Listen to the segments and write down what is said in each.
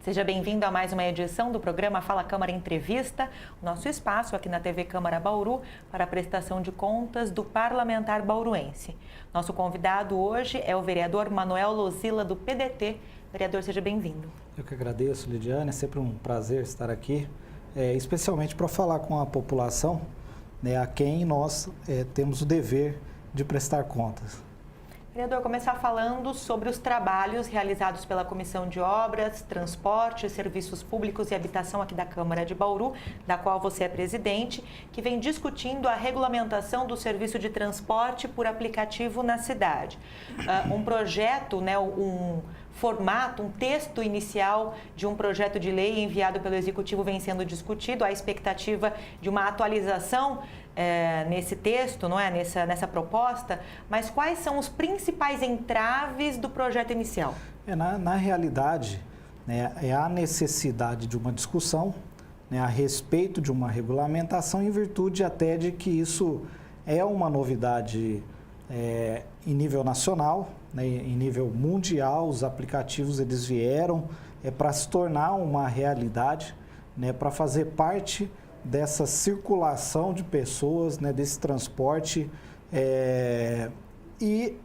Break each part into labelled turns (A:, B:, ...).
A: Seja bem-vindo a mais uma edição do programa Fala Câmara Entrevista, o nosso espaço aqui na TV Câmara Bauru para a prestação de contas do parlamentar bauruense. Nosso convidado hoje é o vereador Manuel Lozila, do PDT. Vereador, seja bem-vindo.
B: Eu que agradeço, Lidiane, é sempre um prazer estar aqui, especialmente para falar com a população, a quem nós temos o dever de prestar contas.
A: Vereador, começar falando sobre os trabalhos realizados pela Comissão de Obras, Transporte, Serviços Públicos e Habitação aqui da Câmara de Bauru, da qual você é presidente, que vem discutindo a regulamentação do serviço de transporte por aplicativo na cidade. Um projeto, um formato, um texto inicial de um projeto de lei enviado pelo Executivo vem sendo discutido, a expectativa de uma atualização nesse texto, nessa proposta, mas quais são os principais entraves do projeto inicial?
B: Na realidade, há necessidade de uma discussão a respeito de uma regulamentação, em virtude até de que isso é uma novidade em nível nacional, em nível mundial. Os aplicativos eles vieram para se tornar uma realidade, para fazer parte dessa circulação de pessoas, desse transporte. E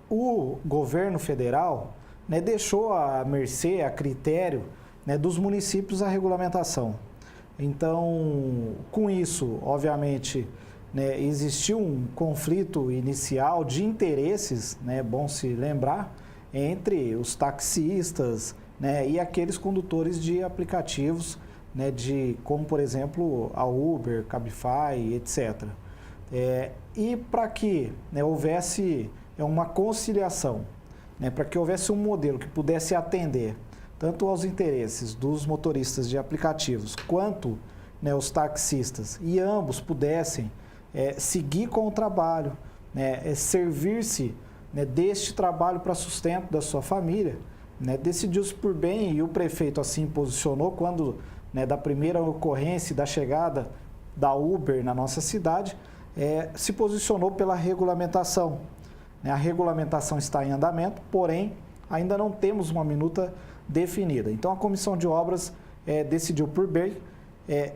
B: o governo federal deixou à mercê, a critério dos municípios a regulamentação. Então, com isso, obviamente, existiu um conflito inicial de interesses, bom se lembrar, entre os taxistas e aqueles condutores de aplicativos, como, por exemplo, a Uber, Cabify, etc. E para que houvesse uma conciliação, para que houvesse um modelo que pudesse atender tanto aos interesses dos motoristas de aplicativos quanto os taxistas, e ambos pudessem seguir com o trabalho, servir-se deste trabalho para sustento da sua família, decidiu-se por bem, e o prefeito assim posicionou quando da primeira ocorrência da chegada da Uber na nossa cidade, se posicionou pela regulamentação. A regulamentação está em andamento, porém, ainda não temos uma minuta definida. Então, a Comissão de Obras decidiu por bem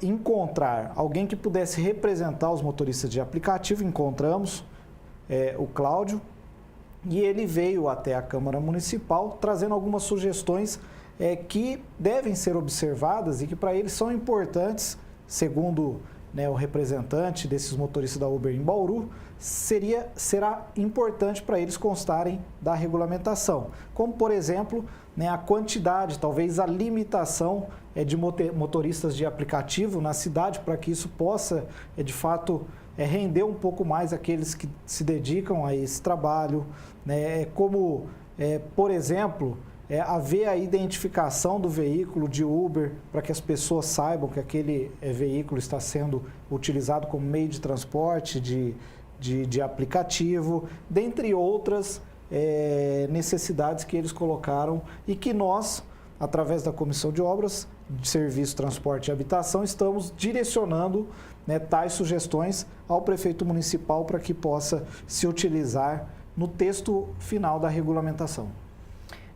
B: encontrar alguém que pudesse representar os motoristas de aplicativo. Encontramos o Cláudio, e ele veio até a Câmara Municipal trazendo algumas sugestões que devem ser observadas e que para eles são importantes, segundo o representante desses motoristas da Uber em Bauru, será importante para eles constarem da regulamentação, como, por exemplo, a quantidade, talvez a limitação de motoristas de aplicativo na cidade, para que isso possa, de fato, render um pouco mais aqueles que se dedicam a esse trabalho, como, por exemplo, haver a identificação do veículo de Uber, para que as pessoas saibam que aquele veículo está sendo utilizado como meio de transporte, de aplicativo, dentre outras necessidades que eles colocaram e que nós, através da Comissão de Obras, de Serviço, Transporte e Habitação, estamos direcionando tais sugestões ao prefeito municipal para que possa se utilizar no texto final da regulamentação.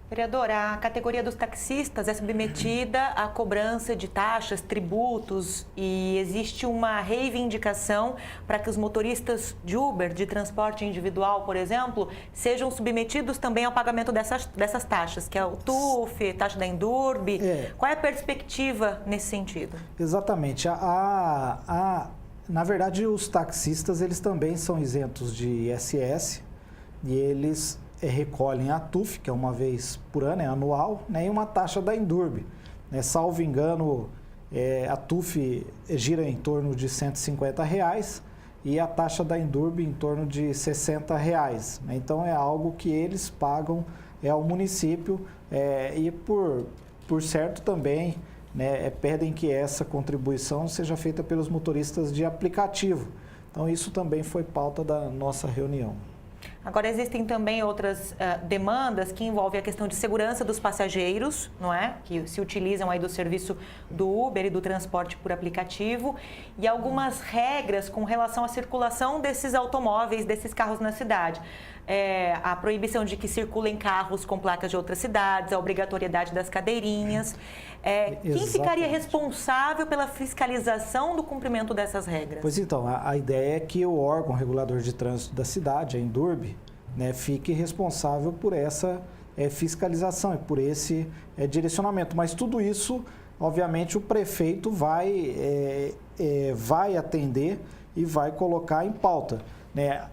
A: Vereador, a categoria dos taxistas é submetida à cobrança de taxas, tributos, e existe uma reivindicação para que os motoristas de Uber, de transporte individual, por exemplo, sejam submetidos também ao pagamento dessas taxas, que é o TUF, taxa da Endurbe. Qual é a perspectiva nesse sentido?
B: Exatamente. Na verdade, os taxistas eles também são isentos de ISS, e eles recolhem a TUF, que é uma vez por ano, é anual, e uma taxa da Endurbe. Salvo engano, a TUF gira em torno de R$ 150 e a taxa da Endurbe em torno de R$ 60. Então, é algo que eles pagam ao município e, por certo, também pedem que essa contribuição seja feita pelos motoristas de aplicativo. Então, isso também foi pauta da nossa reunião.
A: Agora, existem também outras demandas que envolvem a questão de segurança dos passageiros, não é? Que se utilizam aí do serviço do Uber e do transporte por aplicativo, e algumas regras com relação à circulação desses automóveis, desses carros na cidade. A proibição de que circulem carros com placas de outras cidades, a obrigatoriedade das cadeirinhas. Quem ficaria responsável pela fiscalização do cumprimento dessas regras?
B: Pois então, a ideia é que o órgão regulador de trânsito da cidade, a Endurb, né, fique responsável por essa fiscalização e por esse direcionamento. Mas tudo isso, obviamente, o prefeito vai atender e vai colocar em pauta, né?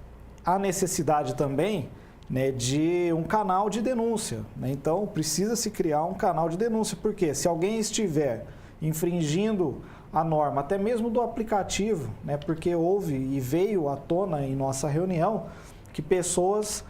B: Há necessidade também, né, de um canal de denúncia, né? Então, precisa se criar um canal de denúncia, porque se alguém estiver infringindo a norma, até mesmo do aplicativo, né, porque houve e veio à tona em nossa reunião que pessoas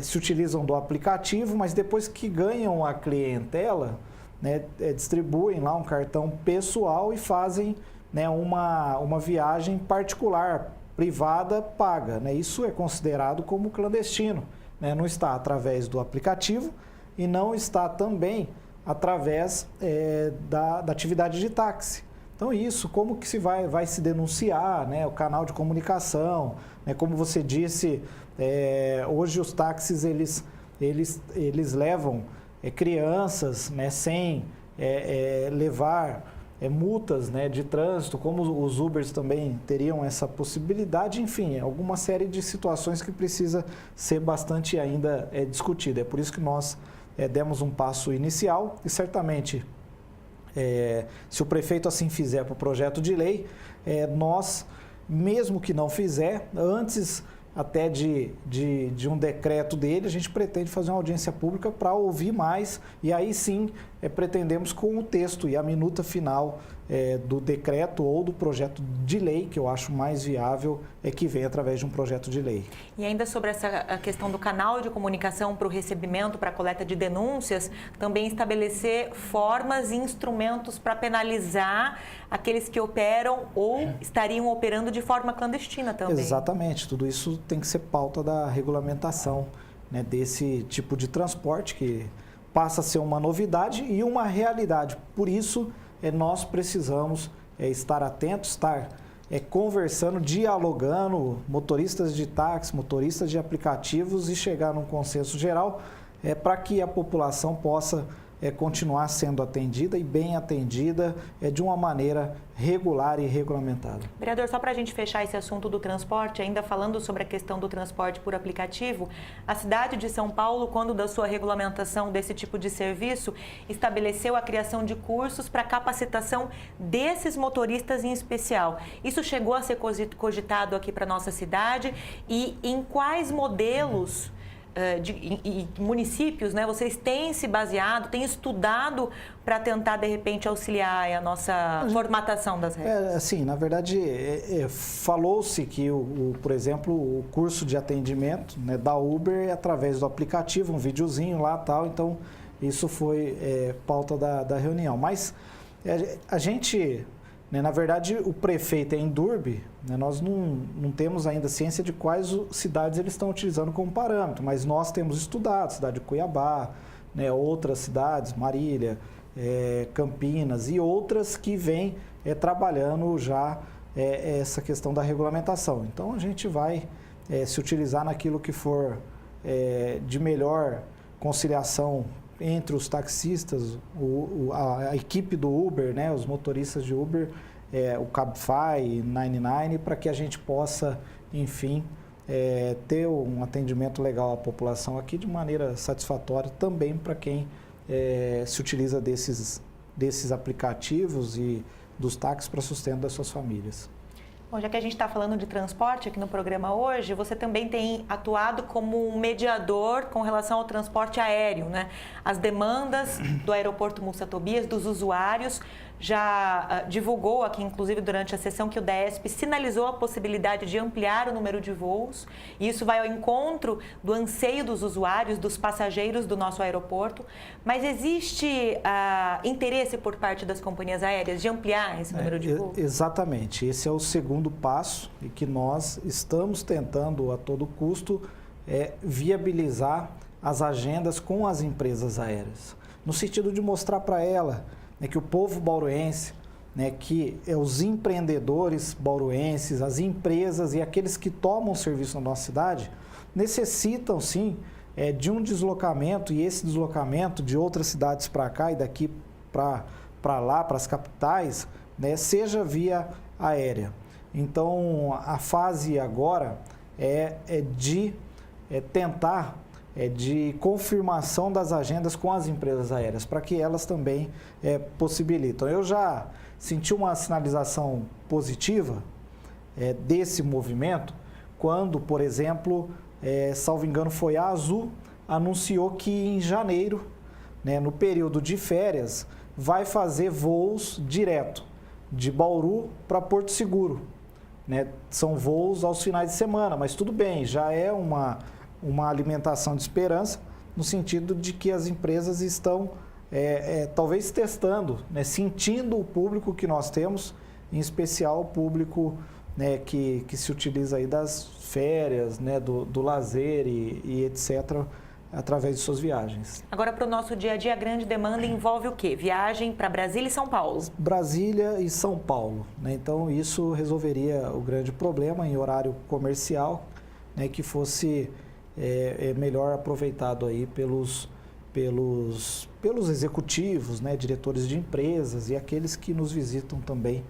B: se utilizam do aplicativo, mas depois que ganham a clientela, né, distribuem lá um cartão pessoal e fazem, né, uma viagem particular, privada, paga, né? Isso é considerado como clandestino, né? Não está através do aplicativo e não está também através da atividade de táxi. Então isso, como que se vai se denunciar, né? O canal de comunicação, né? Como você disse, hoje os táxis eles levam crianças, né? Sem levar multas, né, de trânsito, como os Ubers também teriam essa possibilidade, enfim, alguma série de situações que precisa ser bastante ainda discutida. É por isso que nós demos um passo inicial e certamente, se o prefeito assim fizer para o projeto de lei, nós, mesmo que não fizer, antes até de um decreto dele, a gente pretende fazer uma audiência pública para ouvir mais e aí sim pretendemos com o texto e a minuta final do decreto ou do projeto de lei, que eu acho mais viável, que vem através de um projeto de lei.
A: E ainda sobre a questão do canal de comunicação para o recebimento, para a coleta de denúncias, também estabelecer formas e instrumentos para penalizar aqueles que operam ou estariam operando de forma clandestina também.
B: Exatamente, tudo isso tem que ser pauta da regulamentação, né, desse tipo de transporte que passa a ser uma novidade e uma realidade. Por isso, nós precisamos estar atentos, estar conversando, dialogando, motoristas de táxi, motoristas de aplicativos e chegar num consenso geral para que a população possa continuar sendo atendida e bem atendida de uma maneira regular e regulamentada.
A: Vereador, só para a gente fechar esse assunto do transporte, ainda falando sobre a questão do transporte por aplicativo, a cidade de São Paulo, quando da sua regulamentação desse tipo de serviço, estabeleceu a criação de cursos para capacitação desses motoristas em especial. Isso chegou a ser cogitado aqui para a nossa cidade e em quais modelos e municípios, né, vocês têm se baseado, têm estudado para tentar, de repente, auxiliar a nossa formatação das regras?
B: Assim, na verdade, falou-se que, por exemplo, o curso de atendimento, né, da Uber é através do aplicativo, um videozinho lá e tal, então isso foi pauta da reunião. Mas a gente, né, na verdade, o prefeito é Endurb, né, nós não temos ainda ciência de quais cidades eles estão utilizando como parâmetro, mas nós temos estudado, cidade de Cuiabá, né, outras cidades, Marília, Campinas e outras que vêm trabalhando já essa questão da regulamentação. Então, a gente vai se utilizar naquilo que for de melhor conciliação entre os taxistas, a equipe do Uber, né, os motoristas de Uber, o Cabify, 99, para que a gente possa, enfim, ter um atendimento legal à população aqui de maneira satisfatória também para quem se utiliza desses aplicativos e dos táxis para sustento das suas famílias.
A: Bom, já que a gente está falando de transporte aqui no programa hoje, você também tem atuado como um mediador com relação ao transporte aéreo, né? As demandas do aeroporto Mussa Tobias, dos usuários, já divulgou aqui, inclusive durante a sessão, que o DESP sinalizou a possibilidade de ampliar o número de voos. E isso vai ao encontro do anseio dos usuários, dos passageiros do nosso aeroporto. Mas existe interesse por parte das companhias aéreas de ampliar esse número de voos?
B: Exatamente. Esse é o segundo passo e que nós estamos tentando a todo custo viabilizar as agendas com as empresas aéreas, no sentido de mostrar para ela, né, que o povo bauruense, né, que os empreendedores bauruenses, as empresas e aqueles que tomam serviço na nossa cidade necessitam sim de um deslocamento, e esse deslocamento de outras cidades para cá e daqui para lá, para as capitais, né, seja via aérea. Então, a fase agora é de tentar de confirmação das agendas com as empresas aéreas, para que elas também possibilitam. Eu já senti uma sinalização positiva desse movimento quando, por exemplo, salvo engano, foi a Azul, anunciou que em janeiro, né, no período de férias, vai fazer voos direto de Bauru para Porto Seguro. Né? São voos aos finais de semana, mas tudo bem, já é uma alimentação de esperança, no sentido de que as empresas estão talvez testando, né, sentindo o público que nós temos, em especial o público, né, que se utiliza aí das férias, né, do lazer e etc., através de suas viagens.
A: Agora, para o nosso dia a dia, a grande demanda envolve o quê? Viagem para Brasília e São Paulo?
B: Brasília e São Paulo, né? Então, isso resolveria o grande problema em horário comercial, né, que fosse melhor aproveitado aí pelos executivos, né, diretores de empresas e aqueles que nos visitam também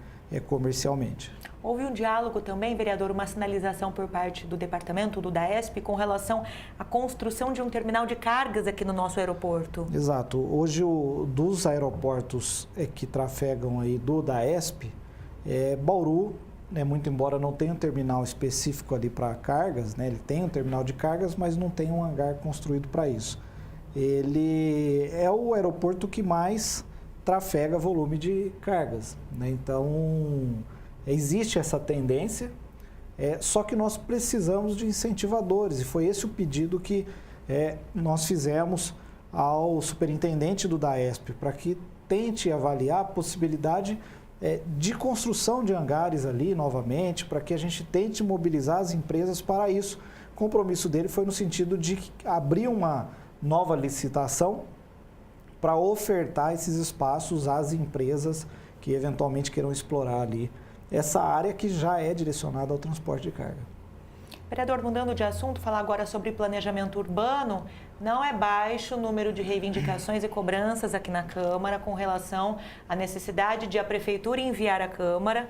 B: comercialmente.
A: Houve um diálogo também, vereador, uma sinalização por parte do departamento, do DAESP, com relação à construção de um terminal de cargas aqui no nosso aeroporto.
B: Exato. Hoje, dos aeroportos que trafegam aí do DAESP, Bauru, né, muito embora não tenha um terminal específico ali para cargas, né, ele tem um terminal de cargas, mas não tem um hangar construído para isso. Ele é o aeroporto que mais trafega volume de cargas, né? Então, existe essa tendência, só que nós precisamos de incentivadores, e foi esse o pedido que nós fizemos ao superintendente do DAESP, para que tente avaliar a possibilidade de construção de hangares ali novamente, para que a gente tente mobilizar as empresas para isso. O compromisso dele foi no sentido de abrir uma nova licitação para ofertar esses espaços às empresas que eventualmente queiram explorar ali essa área que já é direcionada ao transporte de carga.
A: Vereador, mudando de assunto, falar agora sobre planejamento urbano. Não é baixo o número de reivindicações e cobranças aqui na Câmara com relação à necessidade de a Prefeitura enviar à Câmara,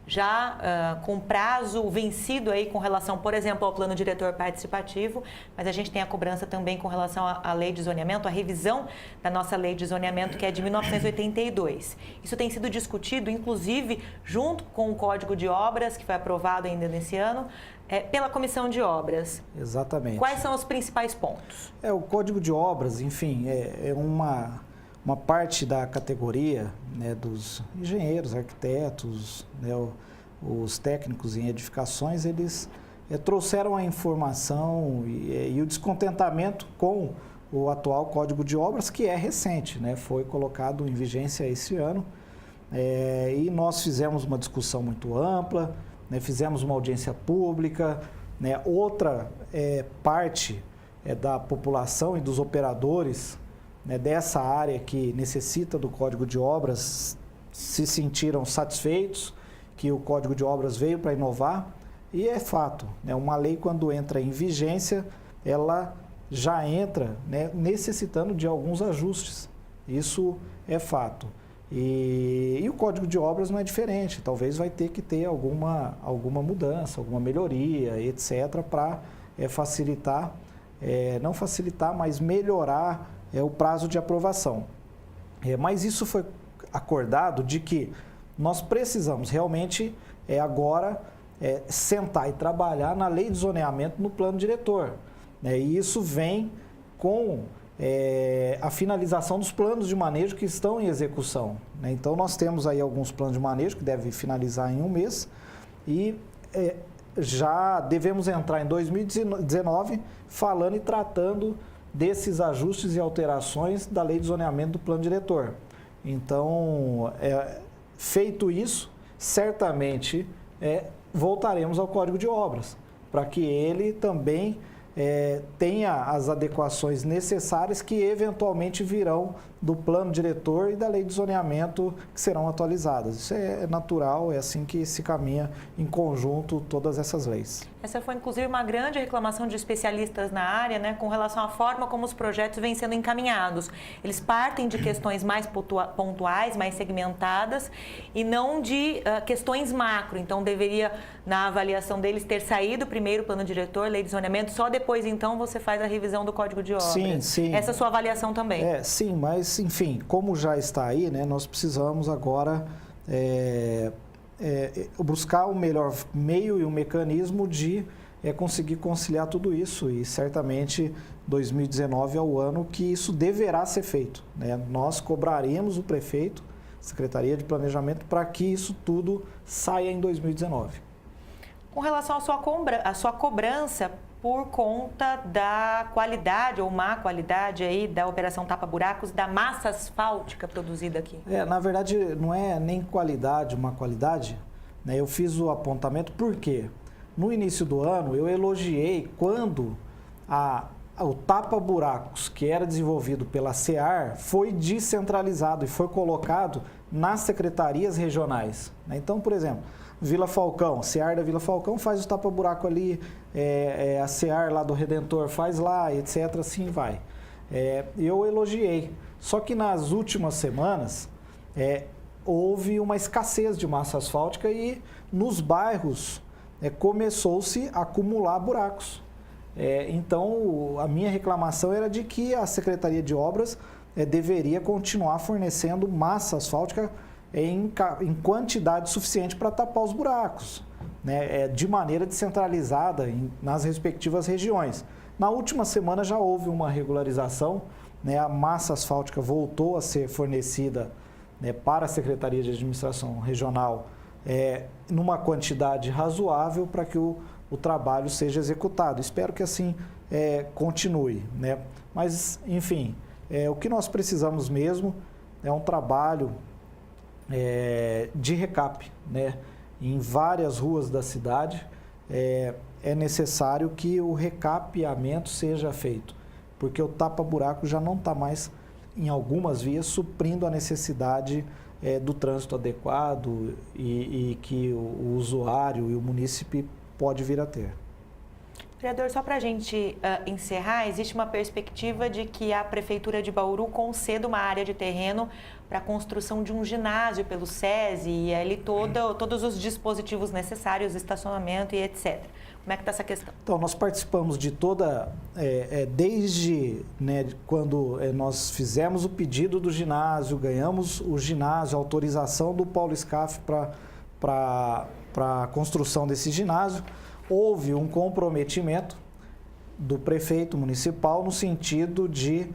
A: já com prazo vencido aí com relação, por exemplo, ao plano diretor participativo, mas a gente tem a cobrança também com relação à lei de zoneamento, a revisão da nossa lei de zoneamento, que é de 1982. Isso tem sido discutido, inclusive, junto com o Código de Obras, que foi aprovado ainda nesse ano, pela Comissão de Obras.
B: Exatamente.
A: Quais são os principais pontos?
B: O Código de Obras, enfim, é uma parte da categoria, né, dos engenheiros, arquitetos, né, os técnicos em edificações, eles trouxeram a informação e o descontentamento com o atual Código de Obras, que é recente, né, foi colocado em vigência esse ano, e nós fizemos uma discussão muito ampla, né, fizemos uma audiência pública, né, outra parte da população e dos operadores, né, dessa área que necessita do Código de Obras se sentiram satisfeitos que o Código de Obras veio para inovar, e é fato, né, uma lei quando entra em vigência, ela já entra, né, necessitando de alguns ajustes, isso é fato. E o Código de Obras não é diferente, talvez vai ter que ter alguma mudança, alguma melhoria, etc., para facilitar, não facilitar, mas melhorar o prazo de aprovação. Mas isso foi acordado de que nós precisamos realmente agora sentar e trabalhar na lei de zoneamento no plano diretor. E isso vem com a finalização dos planos de manejo que estão em execução. Então, nós temos aí alguns planos de manejo que devem finalizar em um mês e já devemos entrar em 2019 falando e tratando desses ajustes e alterações da lei de zoneamento do plano diretor. Então, feito isso, certamente voltaremos ao Código de Obras, para que ele também tenha as adequações necessárias que eventualmente virão do plano diretor e da lei de zoneamento que serão atualizadas. Isso é natural, é assim que se caminha em conjunto todas essas leis.
A: Essa foi inclusive uma grande reclamação de especialistas na área, né, com relação à forma como os projetos vêm sendo encaminhados. Eles partem de questões mais pontuais, mais segmentadas e não de questões macro. Então deveria, na avaliação deles, ter saído primeiro o plano diretor, lei de zoneamento, só depois então você faz a revisão do Código de Obras.
B: Sim, sim.
A: Essa é a sua avaliação também?
B: Sim, mas enfim, como já está aí, né, nós precisamos agora buscar o melhor meio e o mecanismo de conseguir conciliar tudo isso, e certamente 2019 é o ano que isso deverá ser feito, né? Nós cobraremos o prefeito, Secretaria de Planejamento, para que isso tudo saia em 2019.
A: Com relação à sua cobrança por conta da qualidade ou má qualidade aí da operação tapa-buracos, da massa asfáltica produzida aqui?
B: Na verdade, não é nem qualidade, má qualidade, né? Eu fiz o apontamento porque no início do ano eu elogiei quando o tapa-buracos que era desenvolvido pela SEAR foi descentralizado e foi colocado nas secretarias regionais, né? Então, por exemplo, Vila Falcão, SEAR da Vila Falcão faz o tapa-buraco ali, a SEAR lá do Redentor faz lá, etc. Assim vai. Eu elogiei. Só que nas últimas semanas houve uma escassez de massa asfáltica e nos bairros começou-se a acumular buracos. Então, a minha reclamação era de que a Secretaria de Obras deveria continuar fornecendo massa asfáltica em quantidade suficiente para tapar os buracos, né? De maneira descentralizada nas respectivas regiões. Na última semana já houve uma regularização, né? A massa asfáltica voltou a ser fornecida, né, para a Secretaria de Administração Regional numa quantidade razoável para que o trabalho seja executado. Espero que assim continue, né? Mas, enfim, o que nós precisamos mesmo é um trabalho de recap, né? Em várias ruas da cidade é necessário que o recapeamento seja feito, porque o tapa-buraco já não está mais, em algumas vias, suprindo a necessidade do trânsito adequado e que o usuário e o munícipe pode vir a ter.
A: Vereador, só para a gente encerrar, existe uma perspectiva de que a Prefeitura de Bauru conceda uma área de terreno para a construção de um ginásio pelo SESI e ali todos os dispositivos necessários, estacionamento e etc. Como é que está essa questão?
B: Então, nós participamos de toda, desde, né, quando nós fizemos o pedido do ginásio, ganhamos o ginásio, a autorização do Paulo Scaff para a construção desse ginásio, houve um comprometimento do prefeito municipal no sentido de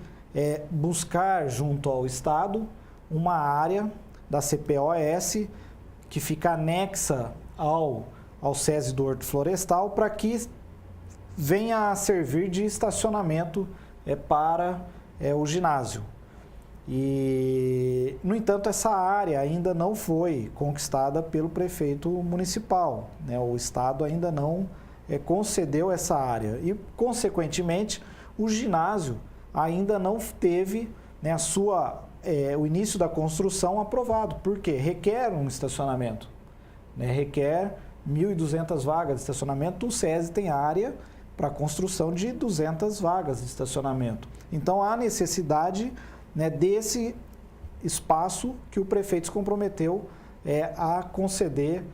B: buscar junto ao Estado uma área da CPOS que fica anexa ao SESI do Horto Florestal para que venha a servir de estacionamento para o ginásio. E, no entanto, essa área ainda não foi conquistada pelo prefeito municipal, né? O Estado ainda não concedeu essa área e, consequentemente, o ginásio ainda não teve, né, o início da construção aprovado, porque requer um estacionamento, né? Requer 1.200 vagas de estacionamento. O SESI tem área para construção de 200 vagas de estacionamento. Então, há necessidade, né, desse espaço que o prefeito se comprometeu a conceder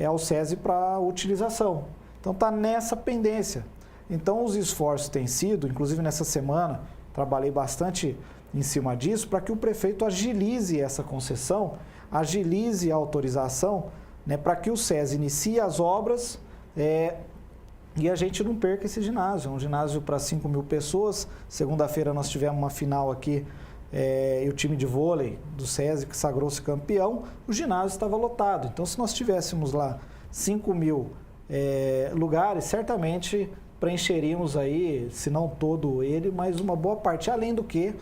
B: ao SESI para utilização. Então, está nessa pendência. Então, os esforços têm sido, inclusive nessa semana, trabalhei bastante em cima disso, para que o prefeito agilize essa concessão, agilize a autorização, né, para que o SESI inicie as obras e a gente não perca esse ginásio. É um ginásio para 5.000 pessoas. Segunda-feira nós tivemos uma final aqui, e o time de vôlei do SESI, que sagrou-se campeão, o ginásio estava lotado. Então, se nós tivéssemos lá 5.000 lugares, certamente preencheríamos aí, se não todo ele, mas uma boa parte. Além do que,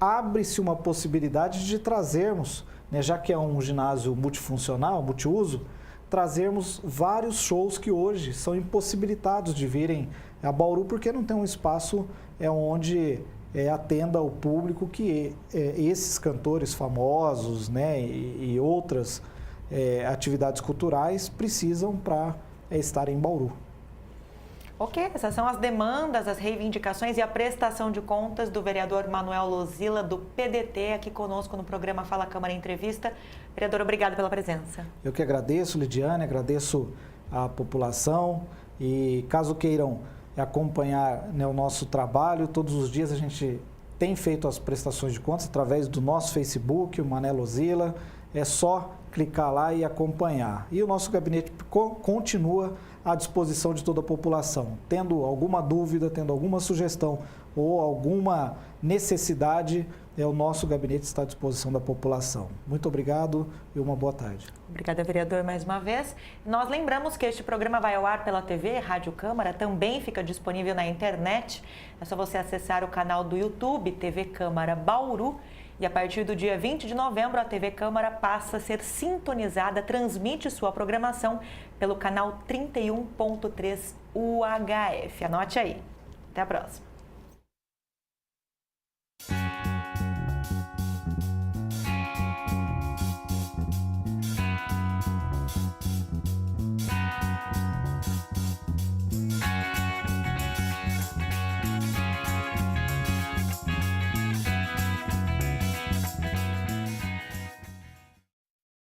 B: abre-se uma possibilidade de trazermos, né, já que é um ginásio multifuncional, multiuso, trazermos vários shows que hoje são impossibilitados de virem A Bauru porque não tem um espaço onde atenda o público que esses cantores famosos, né, e outras atividades culturais precisam para estar em Bauru.
A: Ok, essas são as demandas, as reivindicações e a prestação de contas do vereador Manuel Lozila, do PDT, aqui conosco no programa Fala Câmara Entrevista. Vereador, obrigado pela presença.
B: Eu que agradeço, Lidiane, agradeço a população e caso queiram acompanhar, né, o nosso trabalho, todos os dias a gente tem feito as prestações de contas através do nosso Facebook, o Mané Lozila, é só clicar lá e acompanhar. E o nosso gabinete continua à disposição de toda a população. Tendo alguma dúvida, tendo alguma sugestão ou alguma necessidade, o nosso gabinete está à disposição da população. Muito obrigado e uma boa tarde.
A: Obrigada, vereador, mais uma vez. Nós lembramos que este programa vai ao ar pela TV, Rádio Câmara, também fica disponível na internet. É só você acessar o canal do YouTube, TV Câmara Bauru. E a partir do dia 20 de novembro, a TV Câmara passa a ser sintonizada, transmite sua programação pelo canal 31.3 UHF. Anote aí. Até a próxima.